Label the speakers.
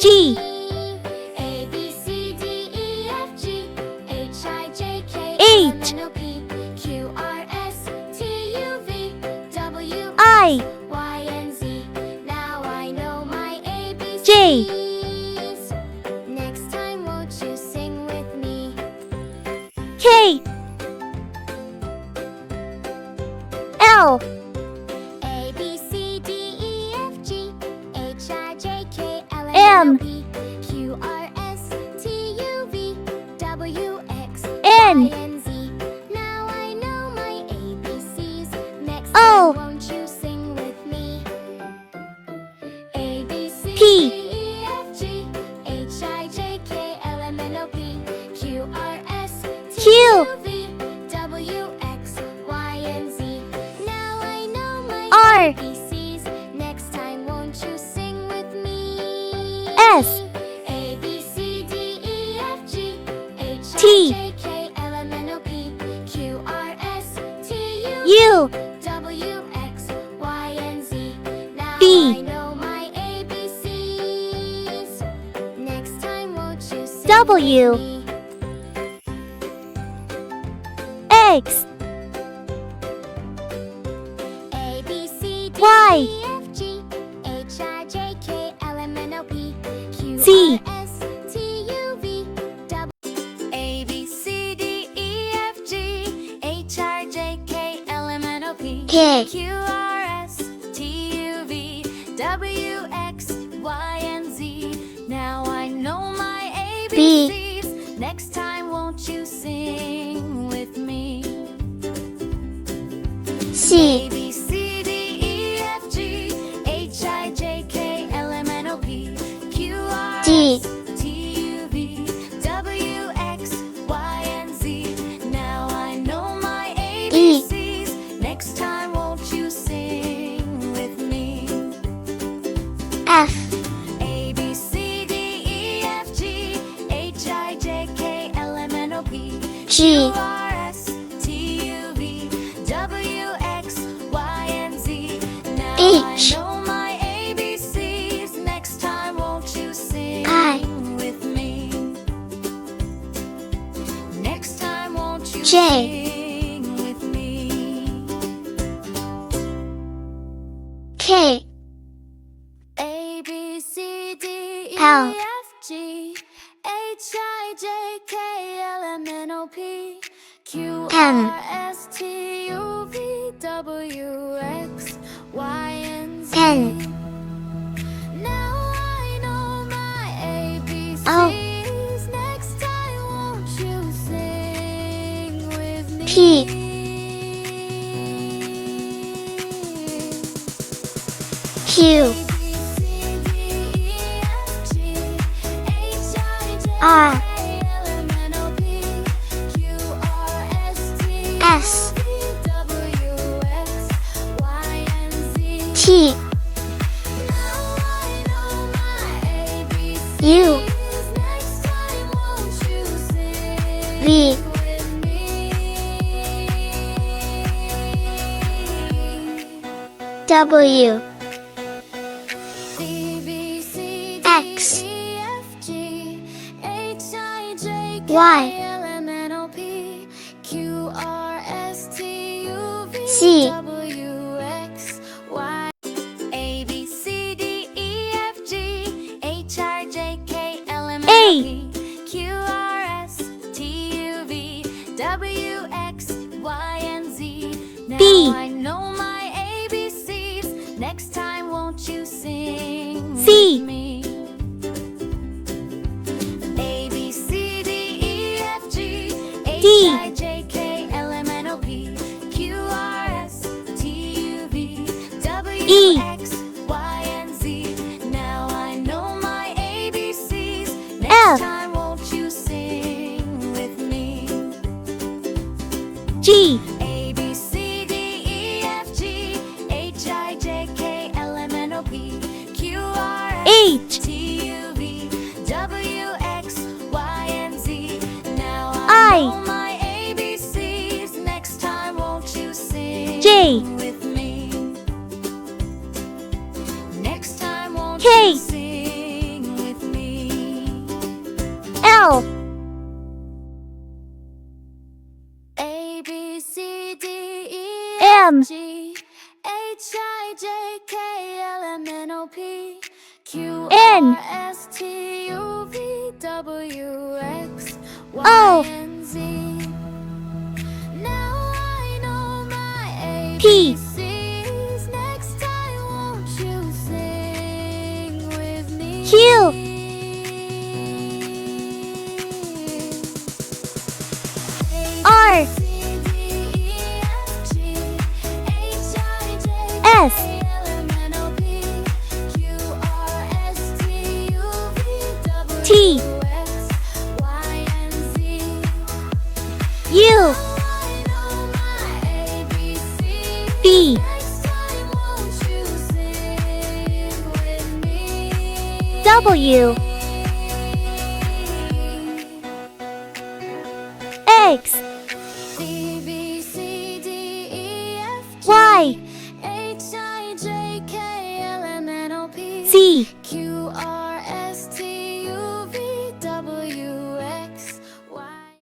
Speaker 1: G
Speaker 2: A B C D E F G H I J K L M
Speaker 1: H
Speaker 2: N O P Q R S T U V W
Speaker 1: I
Speaker 2: Y and Z. Now I know my ABCs.
Speaker 1: J
Speaker 2: Next time won't you sing with me?
Speaker 1: K L
Speaker 2: A B C D E F G H I J K L M
Speaker 1: M
Speaker 2: N O P Q R S T U V W X
Speaker 1: N
Speaker 2: Y and Z. Now I know my ABCs. Next
Speaker 1: O
Speaker 2: time won't you sing with me? A B C
Speaker 1: P
Speaker 2: D E F G H I J K L M N O P Q R S T
Speaker 1: Q
Speaker 2: U V W X Y and Z. Now I know my
Speaker 1: R
Speaker 2: ABCs. Next time won't you sing with me?
Speaker 1: S
Speaker 2: A B C D E F G H
Speaker 1: T
Speaker 2: I J K L M N O P Q R S T U
Speaker 1: U
Speaker 2: W X Y and Z. Now
Speaker 1: V
Speaker 2: I know my ABCs. Next time won't you sing
Speaker 1: W
Speaker 2: with me?
Speaker 1: X
Speaker 2: A B C D
Speaker 1: Y
Speaker 2: E F G H I J K L M N O P Q
Speaker 1: Z
Speaker 2: R S T U V W. A B C D E F G H I J K L M N O P
Speaker 1: K
Speaker 2: Q R S T U V W X Y and Z. Now I know my
Speaker 1: B
Speaker 2: ABCs. Next time won't you sing with me?
Speaker 1: C
Speaker 2: A B C D E F G H I J K L M N O P Q R
Speaker 1: D
Speaker 2: S T U V W X Y and Z. Now I know my
Speaker 1: E
Speaker 2: ABCs. Next time won't you sing with me?
Speaker 1: F
Speaker 2: A B C D E F G H I J K L M N O P
Speaker 1: G
Speaker 2: Q R S T U V W X Y and Z. Now
Speaker 1: H
Speaker 2: I know my ABCs. Next time won't you sing
Speaker 1: I
Speaker 2: with me? Next time won't you
Speaker 1: J
Speaker 2: sing with me?
Speaker 1: K
Speaker 2: A B C D E
Speaker 1: L
Speaker 2: F G H I J K L M N O P Q
Speaker 1: M
Speaker 2: R S T U V W X Y and Z.
Speaker 1: N
Speaker 2: Now I know my ABCs.
Speaker 1: O
Speaker 2: Next time won't you sing with me?
Speaker 1: P Q R S T U V W X Y C
Speaker 2: A B C D E F G H I J K L M N
Speaker 1: A
Speaker 2: O P Q R S T U V W X Y and Z. Now
Speaker 1: B
Speaker 2: I know my ABCs. Next time won't you sing
Speaker 1: C
Speaker 2: with me? A B C D E F G H
Speaker 1: D
Speaker 2: I J K L M N O P Q R S T U V W
Speaker 1: E
Speaker 2: X Y and Z. Now I know my ABCs. Next
Speaker 1: F
Speaker 2: time
Speaker 1: M.
Speaker 2: G H I J K L M N O P Q
Speaker 1: N.
Speaker 2: R S T U V W X
Speaker 1: O.
Speaker 2: Y and Z. Now I know my
Speaker 1: P.
Speaker 2: ABCs. Next time, won't you sing with me?
Speaker 1: Q. R. S. T. U. B. W. X.